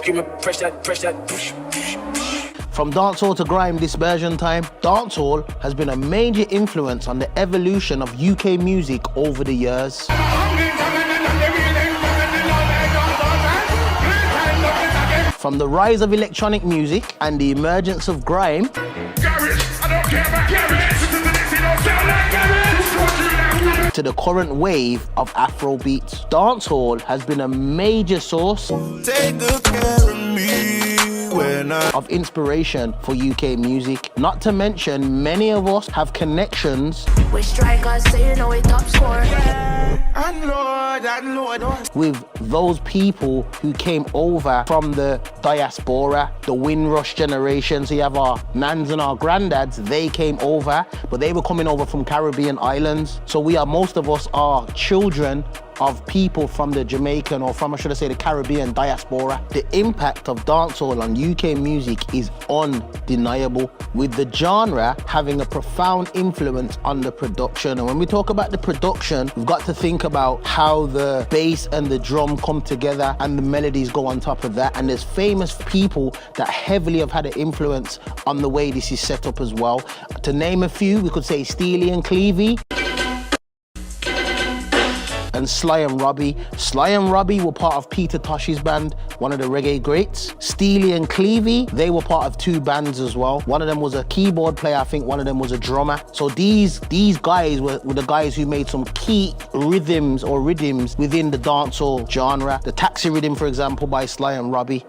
screaming, fresh that, push. From dancehall to grime dispersion time, dancehall has been a major influence on the evolution of UK music over the years. From the rise of electronic music and the emergence of grime, to the current wave of Afro beats, dancehall has been a major source of inspiration for UK music. Not to mention, many of us have connections with those people who came over from the diaspora, the Windrush generation. So you have our nans and our granddads, they came over, but they were coming over from Caribbean islands. So most of us are children of people from the Jamaican, or from, I should say, the Caribbean diaspora. The impact of dancehall on UK music is undeniable, with the genre having a profound influence on the production. And when we talk about the production, we've got to think about how the bass and the drum come together and the melodies go on top of that. And there's famous people that heavily have had an influence on the way this is set up as well. To name a few, we could say Steely and Clevie, and Sly and Robbie. Sly and Robbie were part of Peter Tosh's band, one of the reggae greats. Steely and Clevie, they were part of two bands as well. One of them was a keyboard player, I think one of them was a drummer. So these guys were the guys who made some key rhythms within the dancehall genre. The Taxi Rhythm, for example, by Sly and Robbie.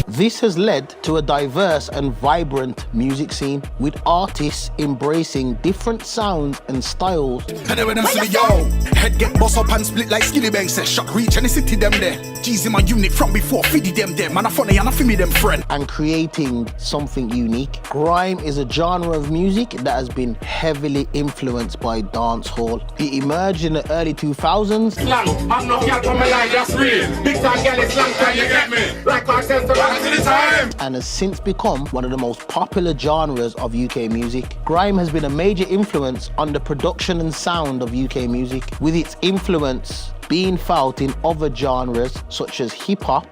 This has led to a diverse and vibrant music scene, with artists embracing different sounds and styles. And then when them see me, yo, head get boss up and split like Skilly Bang says, shot reach and the city them there. G's in my unit from before, fiddy them there. Man, I funny and I feel me them friend. And creating something unique. Grime is a genre of music that has been heavily influenced by dancehall. It emerged in the early 2000s. Slang, I'm not yet on my line, that's real. Big time girl is slang, can you get me? Like I said, and has since become one of the most popular genres of UK music. Grime has been a major influence on the production and sound of UK music, with its influence being felt in other genres such as hip-hop,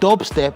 dubstep,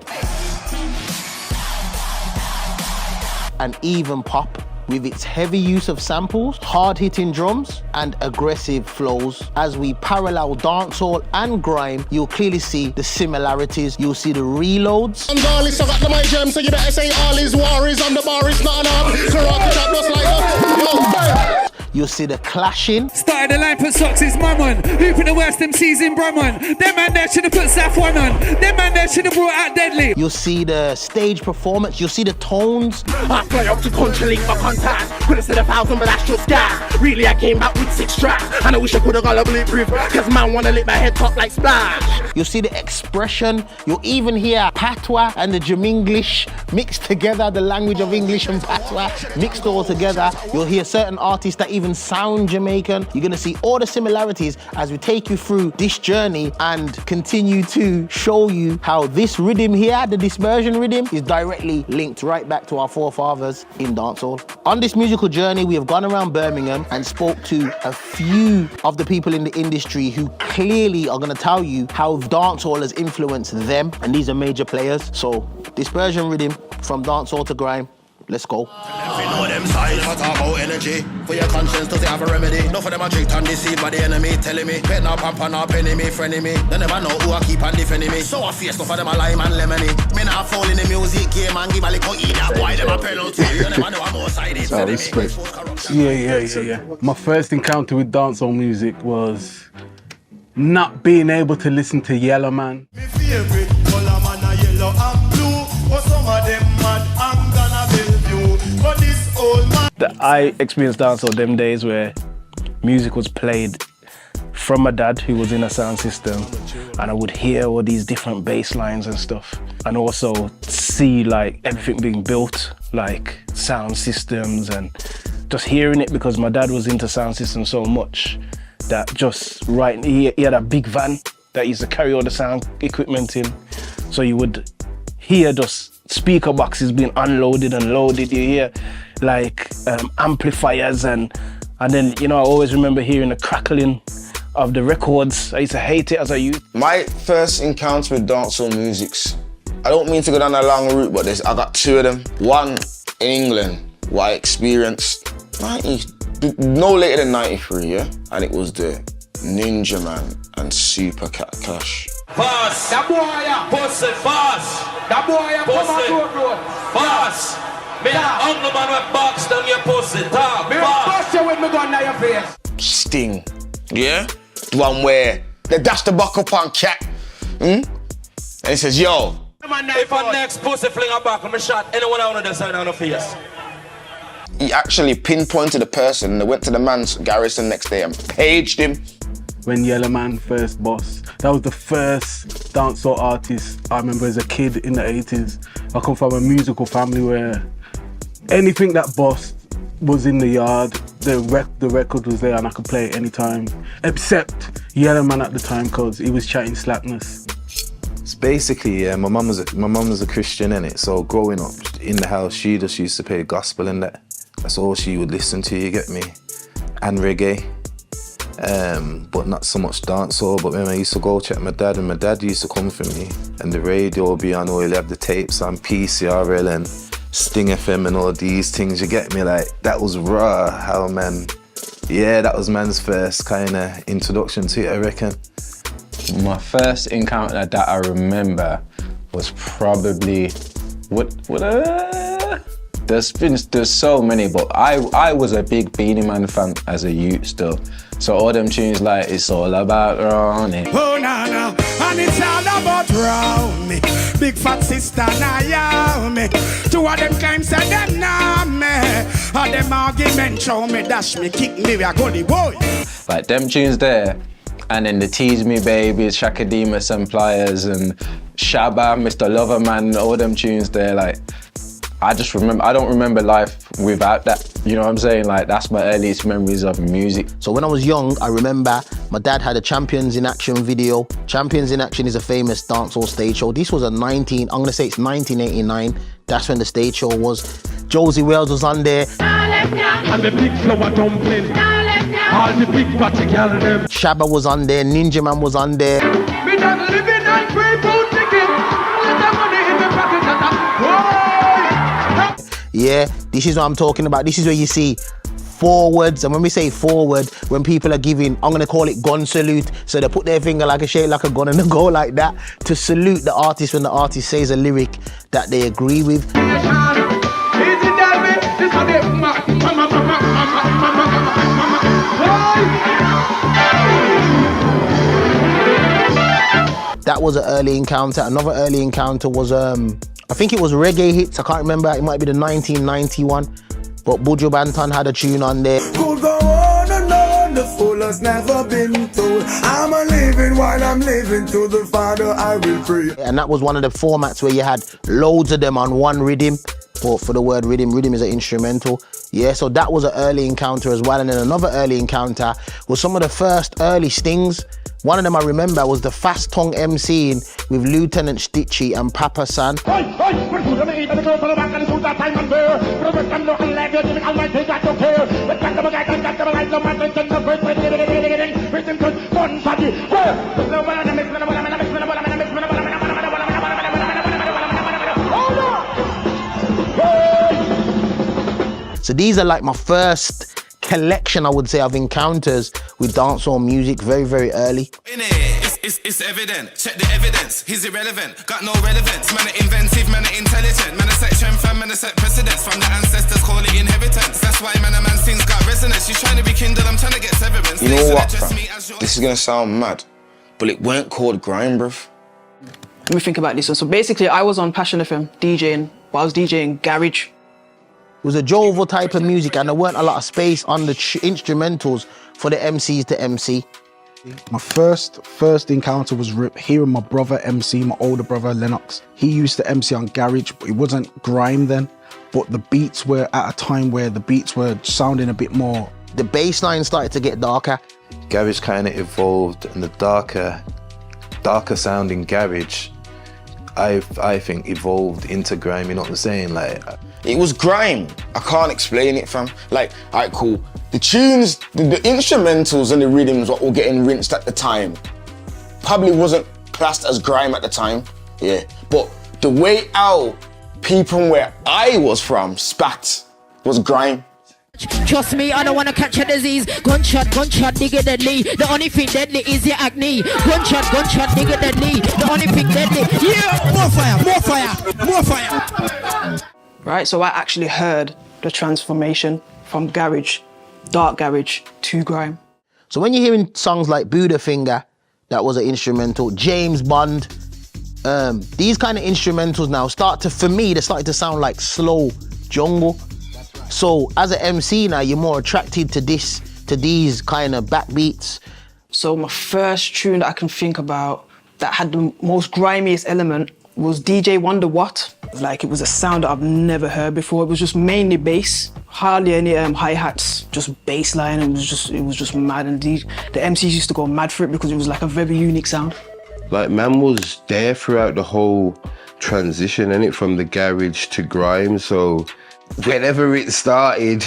and even pop, with its heavy use of samples, hard-hitting drums, and aggressive flows. As we parallel dancehall and grime, you'll clearly see the similarities. You'll see the reloads. I'm Garlic, so got the my gem, so you better say all is war is on the bar, it's not enough. Karate chop just like us. You'll see the clashing. Started the line, put socks, it's my man. Hooping the West MCs in Brumman. Them man there should have put Saf one on. Them man there should have brought out Deadly. You'll see the stage performance. You'll see the tones. I play up to country link for contact. Could have said 1,000, but that's just gas. Really, I came back with 6 tracks. And I wish I could have got a bulletproof. Cause man wanna lick my head top like Splash. You'll see the expression. You'll even hear patois and the Jaminglish mixed together. The language of English and patois mixed all together. You'll hear certain artists that even sound Jamaican. You're gonna see all the similarities as we take you through this journey and continue to show you how this rhythm here, the Dispersion Riddem, is directly linked right back to our forefathers in dancehall. On this musical journey, we have gone around Birmingham and spoke to a few of the people in the industry who clearly are gonna tell you how dancehall has influenced them, and these are major players. So, Dispersion Riddem, from dancehall to grime. Let's go. Know them styles, I talk about energy. For your conscience, does it have a remedy? Enough of them are tricked and deceived by the enemy. Telling me, pet now, pamper now, penny me, friendly me. They never know who I keep on defending me. So I face enough of them a lime and lemony. Me not fall in the music game and give a little eat that boy, them a penalty. They never know I'm more sided. Yeah. My first encounter with dancehall music was not being able to listen to Yellow Man. My favorite color man a yellow and blue. But some of them mad, I'm gonna build you. But this old man. I experienced dancehall them days where music was played from my dad, who was in a sound system, and I would hear all these different bass lines and stuff, and also see like everything being built, like sound systems, and just hearing it because my dad was into sound systems so much that just he had a big van that used to carry all the sound equipment in, so you would hear just speaker boxes being unloaded and loaded. You hear like amplifiers and then, you know, I always remember hearing the crackling of the records. I used to hate it as a youth. My first encounter with dancehall musics, I don't mean to go down a long route, but I got two of them. One in England, what I experienced no later than 93, yeah? And it was the Ninja Man and Super Cat Clash. Boss, that boy, yeah. Pussy, boss. That boy, yeah. Come on, bro. Boss. Me I'm the man with box down your pussy, talk. Me bust you with me gun down your face. Sting, yeah? The one where they dash the buck up on Cat, And he says, yo. If I next pussy fling her back, I'm a shot anyone out of the side on the face. He actually pinpointed the person and they went to the man's garage the next day and paged him. When Yellow Man first bossed, that was the first dancehall artist I remember as a kid in the 80s. I come from a musical family where anything that bossed was in the yard. The record was there and I could play it anytime, except Yellow Man at the time because he was chatting slackness. It's basically, yeah, my mum was a Christian, innit? So growing up in the house, she just used to play gospel and that's all she would listen to, you get me? And reggae. But not so much dancehall. But when I used to go check my dad, and my dad used to come for me, and the radio would be on, or he'd have the tapes on PCRL and Sting FM and all these things, you get me? Like, that was raw, how man, yeah, that was man's first kind of introduction to it, I reckon. My first encounter that I remember was probably, there's so many, but I was a big Beanie Man fan as a youth still. So all them tunes like It's All About Ronnie. Oh no, and it's all about Ronnie. Big fat sister Naomi. Two of them claims that them know me. All them arguments show me, dash me, kick me, we a gully boy. Like them tunes there, and then the Tease Me Babies, Shakademus and Pliers and Shabba, Mr. Loverman, all them tunes there, like, I don't remember life without that, you know what I'm saying? Like, that's my earliest memories of music. So when I was young, I remember my dad had a Champions in Action video. Champions in Action is a famous dancehall stage show. This was I'm gonna say it's 1989. That's when the stage show was. Josie Wells was on there. And the big flower dumpling. All the big party girl them. Shabba was on there, Ninja Man was on there. Me just living on 3 pound ticket. Let the money in the pocket and Yeah, this is what I'm talking about. This is where you see forwards, and when we say forward, when people are giving, I'm gonna call it gun salute. So they put their finger like a shape, like a gun, and they go like that to salute the artist when the artist says a lyric that they agree with. That was an early encounter. Another early encounter was I think it was Reggae Hits. I can't remember. It might be the 1991. But Buju Banton had a tune on there. Could go on and on, the fool has never been told. I'm a living while I'm living, to the Father I will pray. And that was one of the formats where you had loads of them on one rhythm. For the word rhythm is an instrumental. Yeah, so that was an early encounter as well. And then another early encounter was some of the first early stings. One of them I remember was the Fast Tongue MCing with Lieutenant Stitchy and Papa San. So these are like my first collection, I would say, of encounters with dancehall music very, very early. It's evident, check the evidence, he's irrelevant, got no relevance, man are inventive, man are intelligent, man are set strength and man are set precedence, from the ancestors call it inheritance, that's why man sings got resonance, she's trying to be kindled, I'm trying to get severance. You know what, fam? This is gonna sound mad, but it weren't called grime, bruv. Let me think about this one. So basically I was on Passion FM DJing, but I was DJing garage. It was a jovial type of music and there weren't a lot of space on the instrumentals for the MCs to MC. My first encounter was hearing my brother MC, my older brother Lennox. He used to MC on garage, but it wasn't grime then. But the beats were at a time where the beats were sounding a bit more. The bass line started to get darker. Garage kind of evolved, and the darker sounding garage I think evolved into grime, you know what I'm saying? Like, it was grime. I can't explain it, fam. Like, alright, cool. The tunes, the instrumentals and the rhythms were all getting rinsed at the time. Probably wasn't classed as grime at the time, yeah. But the way how people where I was from spat was grime. Trust me, I don't wanna catch a disease. Gunshot, nigga deadly. The only thing deadly is your acne. Gunshot, nigga deadly. The only thing deadly. Yeah, more fire. Right, so I actually heard the transformation from garage, dark garage, to grime. So when you're hearing songs like Buddha Finger, that was an instrumental, James Bond, these kind of instrumentals now for me, they're starting to sound like slow jungle. So as an MC now, you're more attracted to these kind of backbeats. So my first tune that I can think about that had the most grimiest element was DJ Wonder What. Like, it was a sound that I've never heard before. It was just mainly bass, hardly any hi-hats, just bass line. It was just mad. And the MCs used to go mad for it because it was like a very unique sound. Like, man was there throughout the whole transition, innit, from the garage to grime. So whenever it started,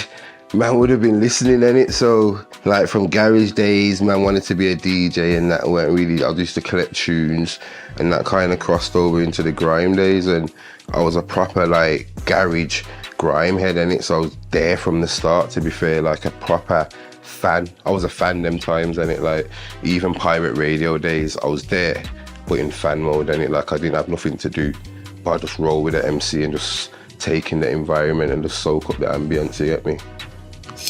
man would have been listening, innit. So like, from garage days, man wanted to be a DJ, and that weren't really, I used to collect tunes, and that kind of crossed over into the grime days, and I was a proper like garage grime head, innit. So I was there from the start, to be fair, like a proper fan. I was a fan them times, innit. Like, even pirate radio days, I was there, but in fan mode, innit. Like, I didn't have nothing to do, but I just roll with the MC and just take in the environment and just soak up the ambience, you get me?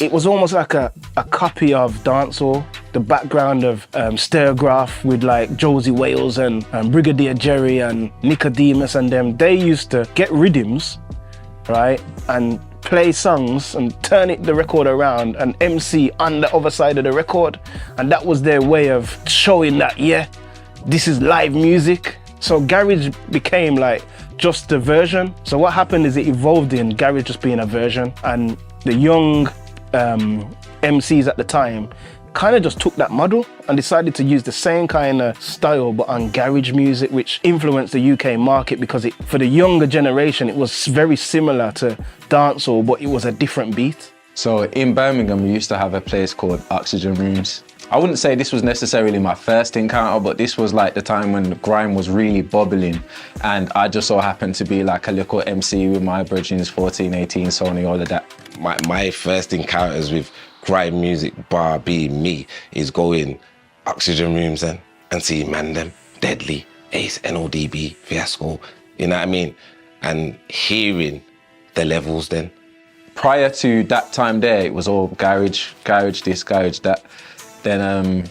It was almost like a copy of Dancehall, the background of Stirgraph with like Josie Wales and Brigadier Jerry and Nicodemus and them. They used to get rhythms, right, and play songs and turn the record around and MC on the other side of the record. And that was their way of showing that, yeah, this is live music. So garage became like just a version. So what happened is it evolved in garage just being a version, and the young MCs at the time kind of just took that model and decided to use the same kind of style but on garage music, which influenced the UK market because for the younger generation it was very similar to dancehall, but it was a different beat. So in Birmingham we used to have a place called Oxygen Rooms. I wouldn't say this was necessarily my first encounter, but this was like the time when grime was really bubbling, and I just so happened to be like a little MC with my brethrens, 14, 18, Sony, all of that. My first encounters with grime music, bar being me, is going Oxygen Rooms and see man them, Deadly, Ace, NODB, Fiasco, you know what I mean? And hearing the levels then. Prior to that time there, it was all garage this, garage that. Then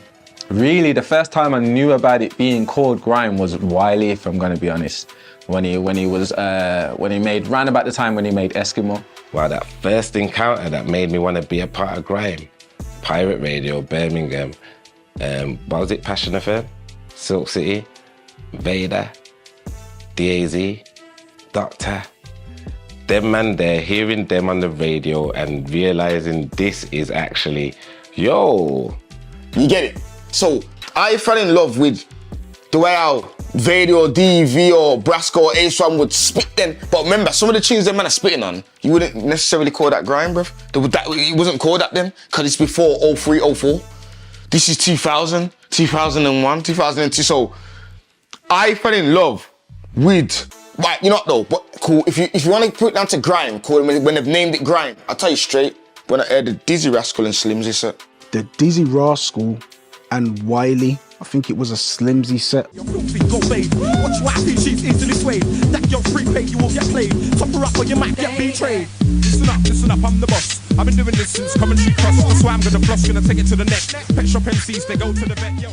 really the first time I knew about it being called grime was Wiley, if I'm gonna be honest. When he made, round about the time when he made Eskimo. Wow, that first encounter that made me want to be a part of grime. Pirate Radio, Birmingham, what was it, Passion FM, Silk City, Vader, DAZ, Doctor. Them man there, hearing them on the radio and realizing this is actually, yo. You get it? So I fell in love with the way how Vader or DV or Brasco or A1 would spit then. But remember, some of the tunes them man are spitting on, you wouldn't necessarily call that grime, bruv. It wasn't called that then, because it's before 03, 04. This is 2000, 2001, 2002. So I fell in love with, right, you know what though, but cool, if you want to put it down to grime, cool, when they've named it grime, I'll tell you straight, when I heard the Dizzy Rascal and Slimzy set. The Dizzy Rascal and Wiley, I think it was a Slimzy set. Watch you happy, she's easily swayed. That girl prepaid, you will get played. Top her up or you might get betrayed. Listen up, I'm the boss. I've been doing this since commentary cross. That's why I'm gonna floss, gonna take it to the neck. Pet shop MCs, they go to the vet, yo.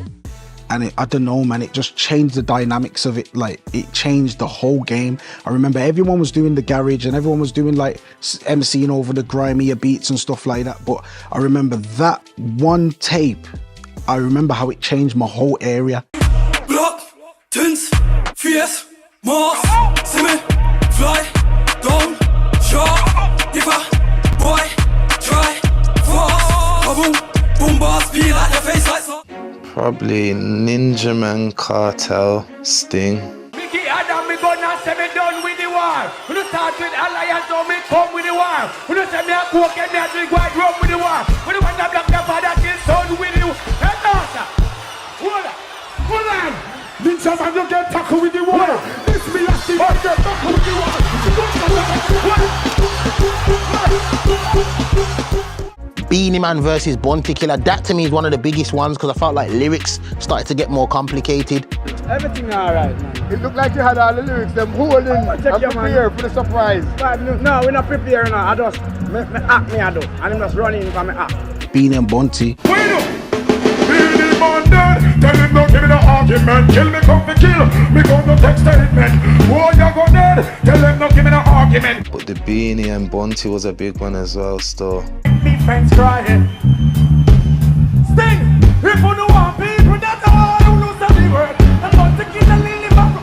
And I don't know, man, it just changed the dynamics of it. Like, it changed the whole game. I remember everyone was doing the garage and everyone was doing like MCing over the grimier beats and stuff like that. But I remember that one tape, I remember how it changed my whole area. Blood, tins, fierce, Mars, Simmy, fly, down, sharp, differ, boy, try, fast, boom, boom, bars, be like your face like so. Probably Ninja Man, Cartel, Sting. Mickey, I and me gonna say me done with the war. When you start with alliance, so me come with the war. When you say me a coke and me a drink white rum with the war. When you want to black the father kill son with you. Hey, daughter. Hold on. Hold on. Ninja man, you get tackle with the war. This me a see you get tackle with the war. Beanie Man versus Bounty Killer, that to me is one of the biggest ones because I felt like lyrics started to get more complicated. Everything alright, man. It looked like you had all the lyrics, them holding and prepare for the surprise. No, we're not preparing now. I just act me, I do. And I'm just running for me act. Beanie and Bounty. Beanie Man dead, tell him don't give me no argument. Kill me, come to kill, me come to take statement. Oh, you go dead, tell him don't give me no argument. But the Beanie and Bounty was a big one as well, still. Me friends crying. Sting, if you don't want people that are who lose the word, I'm going to kill the lily back.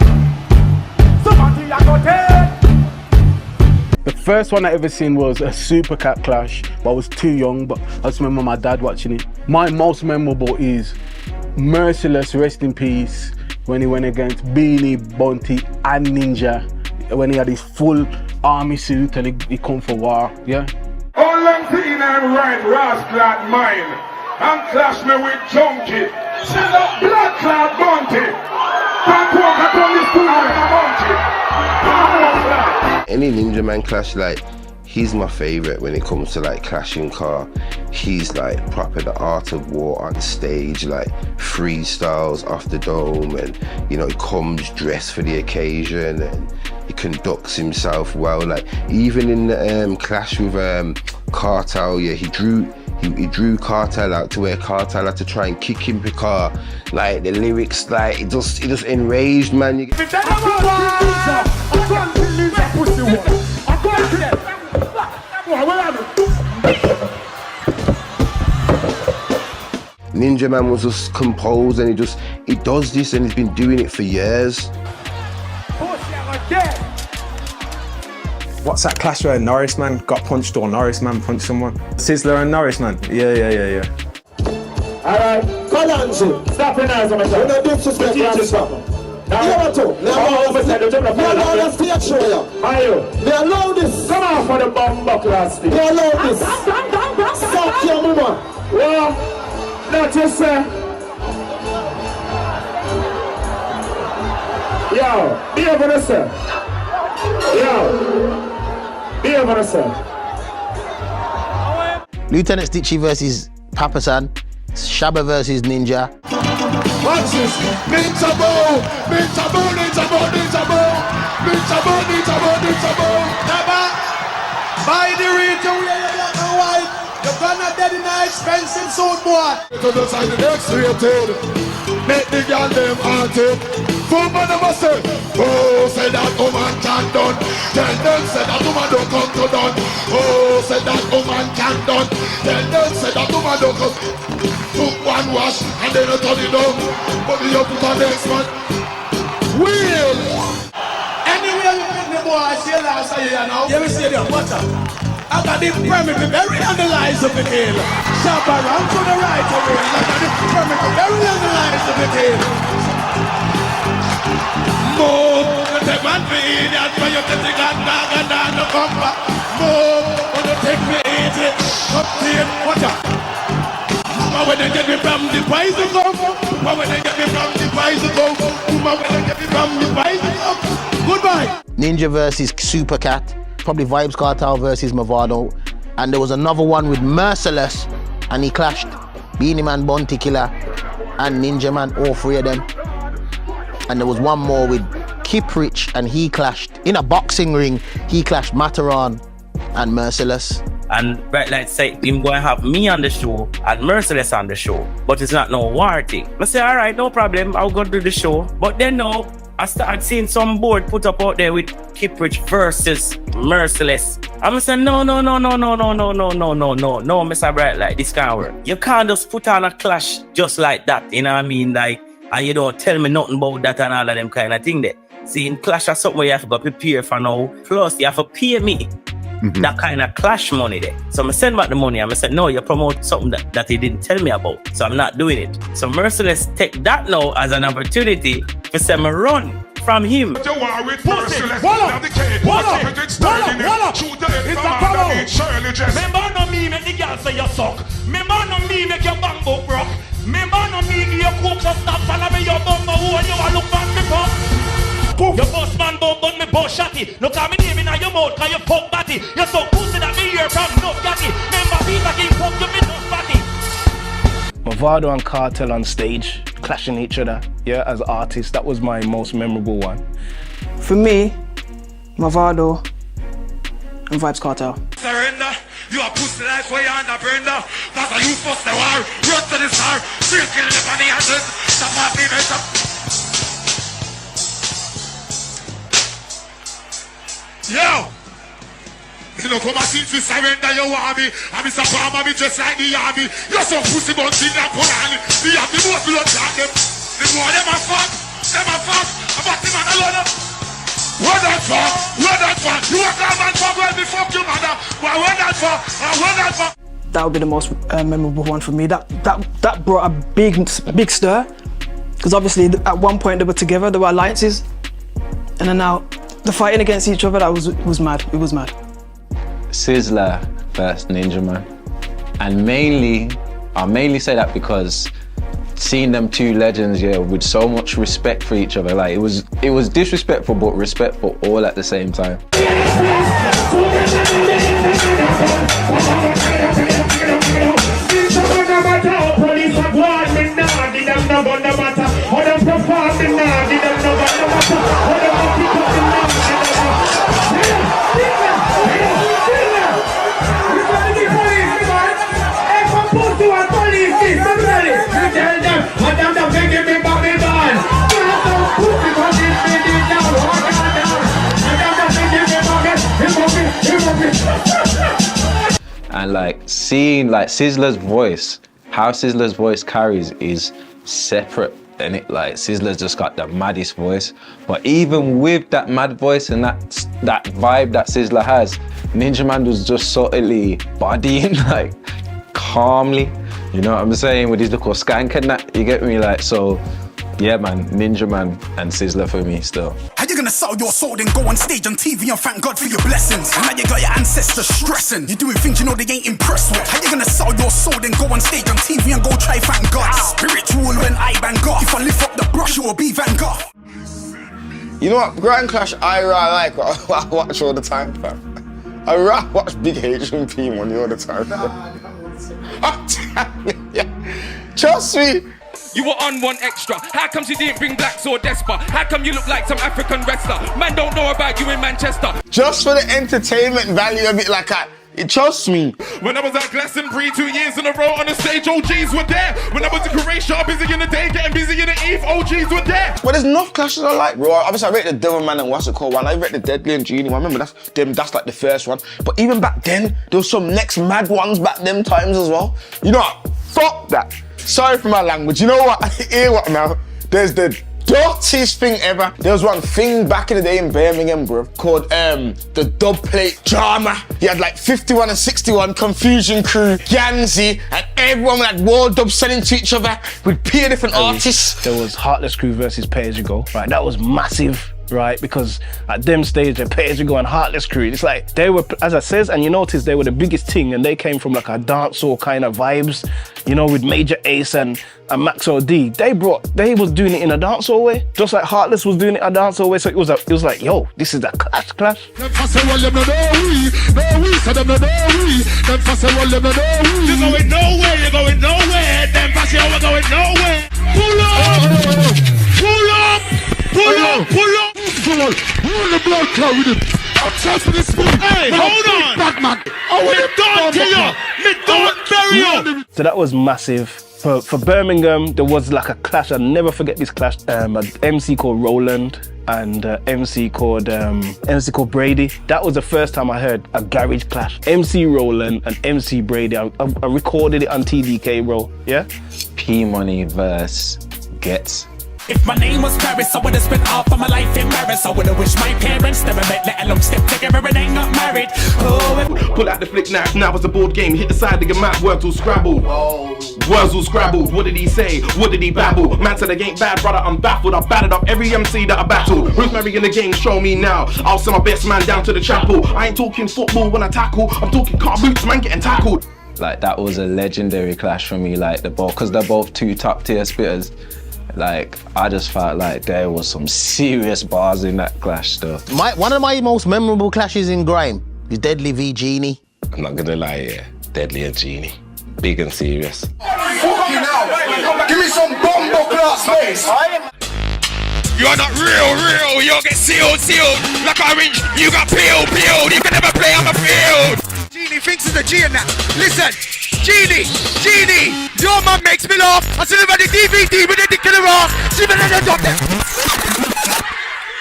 Somebody I got dead. The first one I ever seen was a Super Cat clash, but I was too young, but I just remember my dad watching it. My most memorable is Merciless, rest in peace, when he went against Beanie, Bounty and Ninja, when he had his full army suit and he come for war, yeah? All I'm seeing and right, rascal mine. And clash me with Junkie. She's a blood clot Bounty. Can't walk upon this fool with a Bounty. Any Ninja Man clash, like, he's my favorite when it comes to like clashing car. He's like proper the art of war on stage, like freestyles off the dome, and you know, he comes dressed for the occasion and he conducts himself well. Like even in the clash with Cartel, yeah, he drew Cartel out to where Cartel had to try and kick him because like the lyrics, like it just enraged, man. Ninja Man was just composed and he does this and he's been doing it for years. What's that clash where Norris Man got punched or Norris Man punched someone? Sizzler and Norris Man. Yeah. Alright, come on, stop your eyes on my side. You're not disrespect yourself. Now, let's take show you. They allow this. Come on for the bomb buckler stick. They allow this. Suck your mama. Well, not just say. Yo, be able to say. Yo, be able to say. Lieutenant Stitchy versus Papa San. Shabba versus Ninja. What's this? Ninja Bow! Ninja Bow! Ninja Bow! Ninja Bow! Ninja Bow! Ninja Bow! Ninja Bow! Never! Buy the region where you're black and white. You're gonna dead in an expensive suit, boy. To the side of the X-rated. Make the girl them haunted. Fool man never say, oh, say that woman can't done. Tell them say that woman don't come to done. Oh, say that woman can't done. Tell them say that woman don't come. Took one wash and then I turn it down. But you put on next one. Wheel! Anywhere you pick me, boy, I see you last year now. You will see them, watch out. I got the permit to bury on the lies of the tail. Shabba around to the right of it. I got the permit to bury on the lies of the tail. Move, take man for idiot, but you take the gun dog and down the come back. Move, when you take me easy, up to him, watch out. But when they get me from the poison come, but when they get me from the poison come, but when they get me from the poison come, goodbye. Ninja versus Super Cat. Probably Vibes Cartel versus Movado. And there was another one with Merciless, and he clashed Beanie Man, Bounty Killer, and Ninja Man, all three of them. And there was one more with Kiprich, and he clashed in a boxing ring. He clashed Mataran and Merciless. And right, let's say him going to have me on the show and Merciless on the show, but it's not no war thing. I say, all right, no problem, I'll go do the show. But then now, I started seeing some board put up out there with Kiprich versus Merciless. I'm saying, no, Mr. Bright, like this can't work. You can't just put on a clash just like that, you know what I mean? Like, and you don't tell me nothing about that and all of them kind of thing there. See, in clash or something where you have to go prepare for now. Plus, you have to pay me that kind of clash money there. So I'm send back the money. I'm saying, no, you promote something that he didn't tell me about. So I'm not doing it. So Merciless take that now as an opportunity to say me run from him. Pussy, voila, voila, voila. It's a power. Remember no me make the girl say you suck. Remember no me make your bang book broke. Remember no me give your cook so stop and me your bum who and you a look back me fuck. Your boss man bum but me boss shotty. Look at me name in your mouth cause you fuck batty. You so pussy that me hear from no catty. Remember Peter King fuck you me no batty. Mavado and Cartel on stage, clashing each other, yeah, as artists. That was my most memorable one. For me, Mavado and Vybz Cartel. Surrender, you a pussy like way under Brenda. That's how you fuss the war, run to the star. Still killing the funny answers, stop my baby, stop. Yo! You know, come and see if you surrender your army. I'm Mr. Palmer, me just like the army. You're so pussy bunch in that Polani. The army most blood clot them. The more them a fuck, I'm about the man alone. What that for? What that for? You a call man fuck well, me fuck your mother. What that for? What that for? That would be the most memorable one for me. That brought a big stir. Because obviously at one point they were together, there were alliances. And then now, the fighting against each other, that was mad. It was mad. Sizzler versus Ninja Man. And I mainly say that because seeing them two legends, yeah, with so much respect for each other, like it was disrespectful but respectful all at the same time. And like seeing like Sizzler's voice, how Sizzler's voice carries is separate, and it like Sizzler's just got the maddest voice. But even with that mad voice and that vibe that Sizzler has, Ninja Man was just subtly bodying like calmly. You know what I'm saying? With his little skank and that, you get me? Like, so yeah, man, Ninja Man and Sizzler for me still. How you gonna sell your soul then go on stage on TV and thank God for your blessings? And now you got your ancestors stressing. You're doing things you know they ain't impressed with. How you gonna sell your soul then go on stage on TV and go try thank God? Spiritual when I bang off. If I lift up the brush, you will be Van Gogh. You know what? Grand Clash I really like. I watch all the time, fam. I really watch Big H and P Money all the time, fam. I'm telling you. Trust me. You were on one extra. How comes you didn't bring blacks or Despa? How come you look like some African wrestler? Man don't know about you in Manchester. Just for the entertainment value of it, like trust me. When I was at Glastonbury 2 years in a row on the stage, OGs were there. When I was in Croatia, busy in the day, getting busy in the eve, OGs were there. But there's enough clashes I like, bro. Obviously I rate the Devil Man and what's it called one. I rate the Deadly and Genie. I remember that's like the first one. But even back then, there was some next mad ones back them times as well. You know what? Fuck that. Sorry for my language. You know what? Hear what now? There's the dirtiest thing ever. There was one thing back in the day in Birmingham, bro, called the dub plate drama. You had like 51 and 61, Confusion Crew, Ganzi, and everyone had war dubs selling to each other with peer different artists. There was Heartless Crew versus Pay As You Go, right? That was massive. Right, because at them stage, the Pay As You Go and Heartless Crew, it's like they were, as I says, and you notice they were the biggest thing, and they came from like a dancehall kind of vibes, you know, with Major Ace and Max OD. They was doing it in a dancehall way, just like Heartless was doing it in a dancehall way. So it was like, yo, this is a clash. You're going nowhere, you're going nowhere. Them passing over going nowhere. Pull up, pull up. Pull up! Pull the blood clot with him. I'm trusting this fool. Hey, hold on! Back, man. I will don't kill you. Me don't bury you. So that was massive. For Birmingham, there was like a clash. I'll never forget this clash. An MC called Roland and MC called Brady. That was the first time I heard a garage clash. MC Roland and MC Brady. I recorded it on TDK, bro. Yeah? P Money versus Gets. If my name was Paris, I would've spent half of my life in Paris. I would've wished my parents never met, let alone step together and ain't not married. Oh, pull out the flick knife, now it's a board game. Hit the side of your map, words all scrabbled. Words all scrabbled, what did he say? What did he babble? Man said I ain't bad, brother, I'm baffled. I've battered up every MC that I battled. Who's marrying in the game? Show me now. I'll send my best man down to the chapel. I ain't talking football when I tackle, I'm talking car boots, man getting tackled. Like, that was a legendary clash for me, like, because they're both two top tier spitters. Like, I just felt like there was some serious bars in that clash stuff. One of my most memorable clashes in grime is Deadly v Genie. I'm not gonna lie, yeah. Deadly and Genie. Big and serious. Fucking hell. Give me some bombo class space. you're not real. You get sealed. Like orange, you got peeled. You can never play on the field. Genie thinks he's a G in that. Listen, Genie, your man makes me laugh. I still have the DVD with the dick in the ass.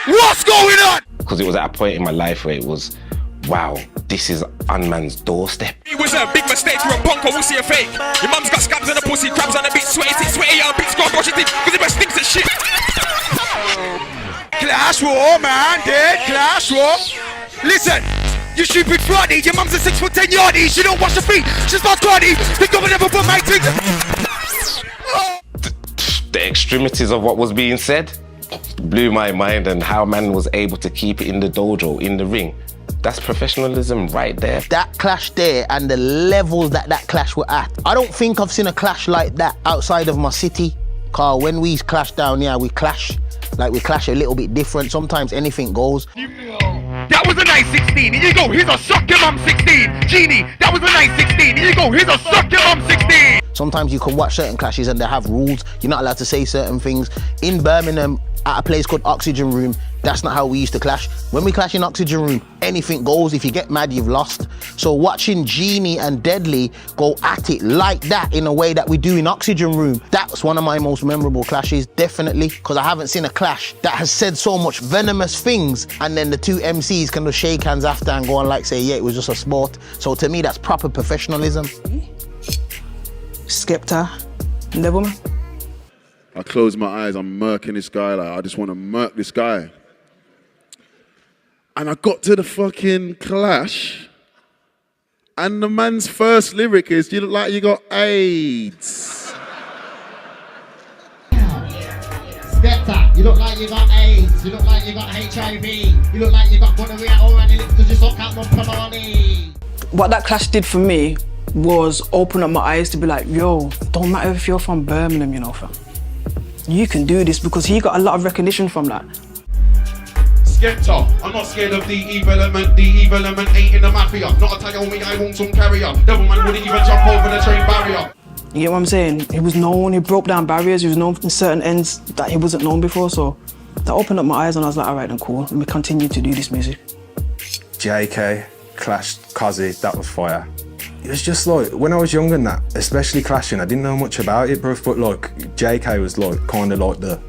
What's going on? Because it was at a point in my life where it was, wow, this is unman's doorstep. It was a big mistake to a punk or we'll see a fake. Your mum's got scabs on the pussy, crabs on the beat, sweaty, young bitch, go brush your teeth, because it best stinks and shit. Clash war, man, dead clash war. Listen, you stupid flotty, your mum's a 6'10" yardie, she don't wash her feet, she's not squatty, think of never put my things. The extremities of what was being said blew my mind, and how man was able to keep it in the dojo, in the ring. That's professionalism right there. That clash there and the levels that clash were at. I don't think I've seen a clash like that outside of my city. Cause when we clash down here, we clash. Like we clash a little bit different. Sometimes anything goes. That was a nice 16. Here you go, here's a suck your mum 16. Genie, that was a nice 16. Here you go, here's a suck your mum 16. Sometimes you can watch certain clashes and they have rules. You're not allowed to say certain things. In Birmingham, at a place called Oxygen Room, that's not how we used to clash. When we clash in Oxygen Room, anything goes. If you get mad, you've lost. So watching Genie and Deadly go at it like that in a way that we do in Oxygen Room, that's one of my most memorable clashes, definitely, because I haven't seen a clash that has said so much venomous things and then the two MCs can just shake hands after and go on like say, yeah, it was just a sport. So to me, that's proper professionalism. Skepta, Devilman. I close my eyes, I'm murking this guy, like I just want to murk this guy. And I got to the fucking clash, and the man's first lyric is, you look like you got AIDS. Skepta, you look like you got AIDS, you look like you got HIV, you look like you got gonorrhea already because you suck out my panani. What that clash did for me was open up my eyes to be like, yo, don't matter if you're from Birmingham, you know, fam. You can do this, because he got a lot of recognition from that. Skepta, I'm not scared of the evil element ain't in the mafia. Not a tell me I want some carrier. Devilman wouldn't even jump over the train barrier. You get what I'm saying? He was known, he broke down barriers, he was known in certain ends that he wasn't known before, so that opened up my eyes and I was like, all right then, cool, let me continue to do this music. JK, Clash, Kazi, that was fire. It was just like, when I was young and that, especially clashing, I didn't know much about it, bruv, but like, JK was like, kind of like the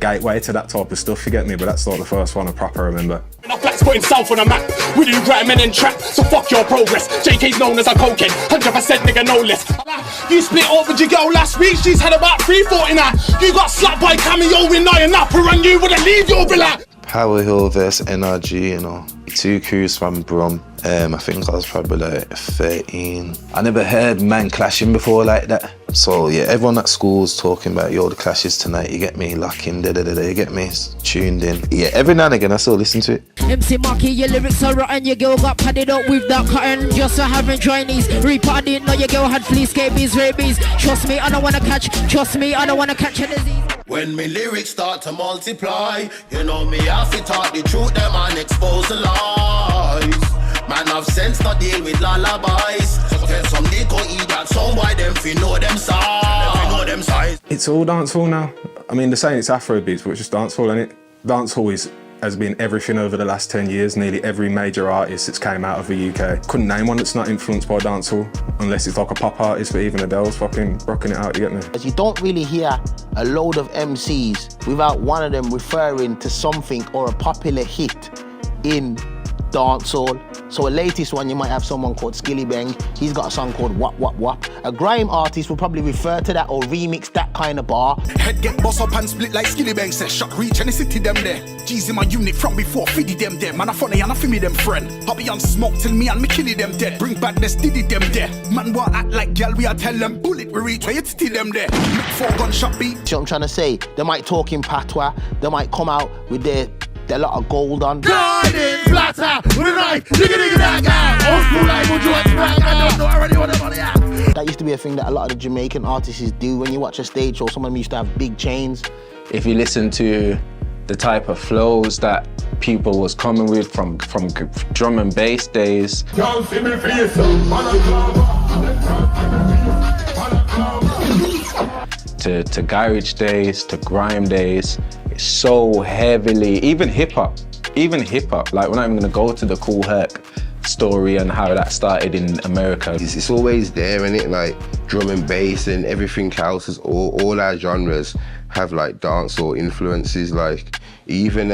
gateway to that type of stuff, you get me? But that's like the first one I proper remember. Enough blacks putting south on the map. We do grime men and trap, so fuck your progress. JK's known as a cokehead, 100% nigga no less. You split up with your girl last week, she's had about 340 in her. You got slapped by Cameo in Iron Upper and you wouldn't leave your villa. Power Hill versus NRG, you know. 2 crews from Brum. I think I was probably like 13. I never heard man clashing before like that. So yeah, everyone at school's talking about, yo, the clashes tonight, you get me, locking, you get me, tuned in. Yeah, every now and again I still listen to it. MC Marky, your lyrics are rotten, your girl got padded up with that cotton just for having Chinese. Reaper, I didn't know your girl had fleas, scabies, rabies. Trust me, I don't wanna catch a disease. When me lyrics start to multiply, you know me have to talk the truth, them and expose the lies. Man of sense, not deal with lullabies. So get some Nico eat that song, why them fi know them size. It's all dancehall now. I mean, they're saying it's Afro beats, but it's just dancehall, isn't it? Dancehall has been everything over the last 10 years. Nearly every major artist that's came out of the UK. Couldn't name one that's not influenced by dancehall, unless it's like a pop artist, but even Adele's fucking rocking it out, you get me? You don't really hear a load of MCs without one of them referring to something or a popular hit in dancehall. So a latest one, you might have someone called Skilly Bang. He's got a song called Wap Wap Wap. A grime artist will probably refer to that or remix that kind of bar. Head get boss up and split like Skilly Bang says. Shot reach any city them there. G's in my unit from before, fiddy them there. Man, I funny and I feel me them friend. Hobby on smoke till me and me killy them dead. Bring badness, diddy them there. Man, what act like gal, we are tell them. Bullet, we reach where you titty them there. Make 4 gunshot beat. See what I'm trying to say? They might talk in patois. They might come out with their lot of gold on. Garden flatter with a knife, digga that guy. Old school like would you expect? I don't know already what the money at. That used to be a thing that a lot of the Jamaican artists do. When you watch a stage show, some of them used to have big chains. If you listen to the type of flows that people was coming with from drum and bass days, to garage days, to grime days, it's so heavily, even hip hop, like we're not even gonna go to the Cool Herc story and how that started in America. It's always there, innit? Like drum and bass and everything else, is all our genres have like dancehall influences. Like even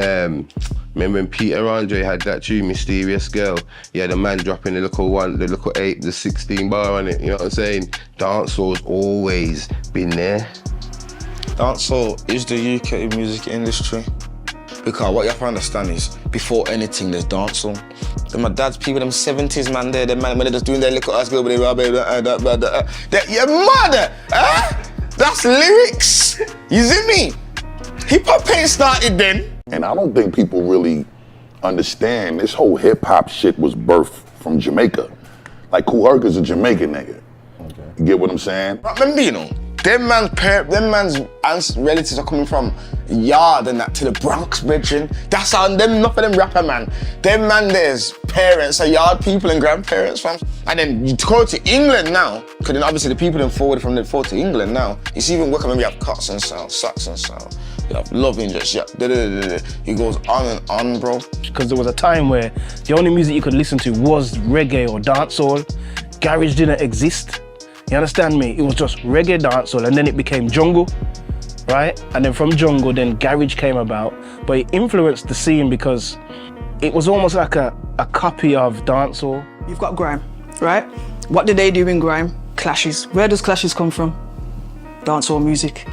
remember when Peter Andre had that tune, Mysterious Girl? Yeah, the man dropping the little 8, the 16 bar on it, you know what I'm saying? Dancehall's always been there. Dancehall is the UK music industry. Because what you have to understand is, before anything, there's dancehall. Then my dad's people, them 70s man there, when they're just doing their little ass girl, you're mad, eh? That's lyrics. You see me? Hip hop ain't started then. And I don't think people really understand this whole hip hop shit was birthed from Jamaica. Like Cool Herc is a Jamaican nigga. Okay. You get what I'm saying? Remember, you know, them man's relatives are coming from Yard and that to the Bronx, brethren. That's how them, enough of them rapper man. Them man there's parents are Yard people and grandparents, fam. And then you go to England now, because then obviously the people then forward from the forward to England now. It's even working when we have cuts and sound, sax and sound. You have love interest, yeah. He goes on and on, bro. Because there was a time where the only music you could listen to was reggae or dancehall. Garage didn't exist. You understand me? It was just reggae, dancehall, and then it became jungle, right? And then from jungle, then garage came about. But it influenced the scene because it was almost like a copy of dancehall. You've got grime, right? What did they do in grime? Clashes. Where does clashes come from? Dancehall music.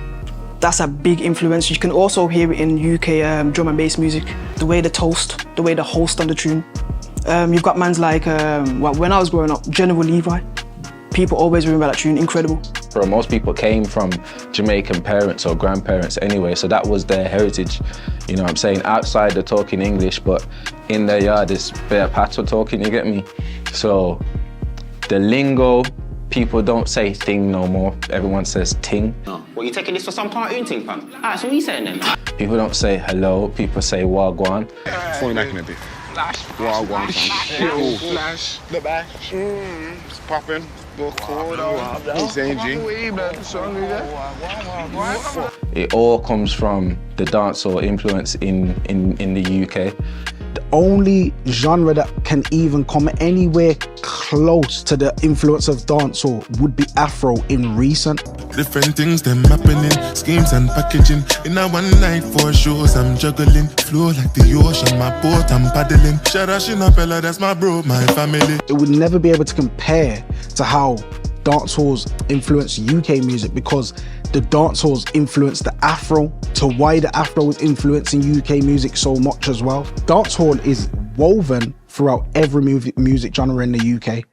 That's a big influence. You can also hear it in UK drum and bass music. The way they toast, the way they host on the tune. You've got mans like, when I was growing up, General Levi. People always remember that tune, incredible. Bro, most people came from Jamaican parents or grandparents anyway, so that was their heritage. You know what I'm saying? Outside they're talking English, but in their yard it's bare patois talking, you get me? So the lingo, people don't say thing no more. Everyone says ting. Well, you taking this for some cartoon thing, fam? Alright, so what are you saying then? People don't say hello, people say wagwan. Phone back in a bit. Flash. Wagwan. Flash. The back. It's popping. It all comes from the dancehall influence in the UK. The only genre that can even come anywhere close to the influence of dancehall would be Afro in recent. Different things them happening, schemes and packaging. In a one night 4 shows I'm juggling. Flow like the ocean, my boat I'm paddling. Sharashina fella, that's my bro, my family. It would never be able to compare to how dancehalls influence UK music, because the dancehalls influenced the Afro, to why the Afro is influencing UK music so much as well. Dancehall is woven throughout every music genre in the UK.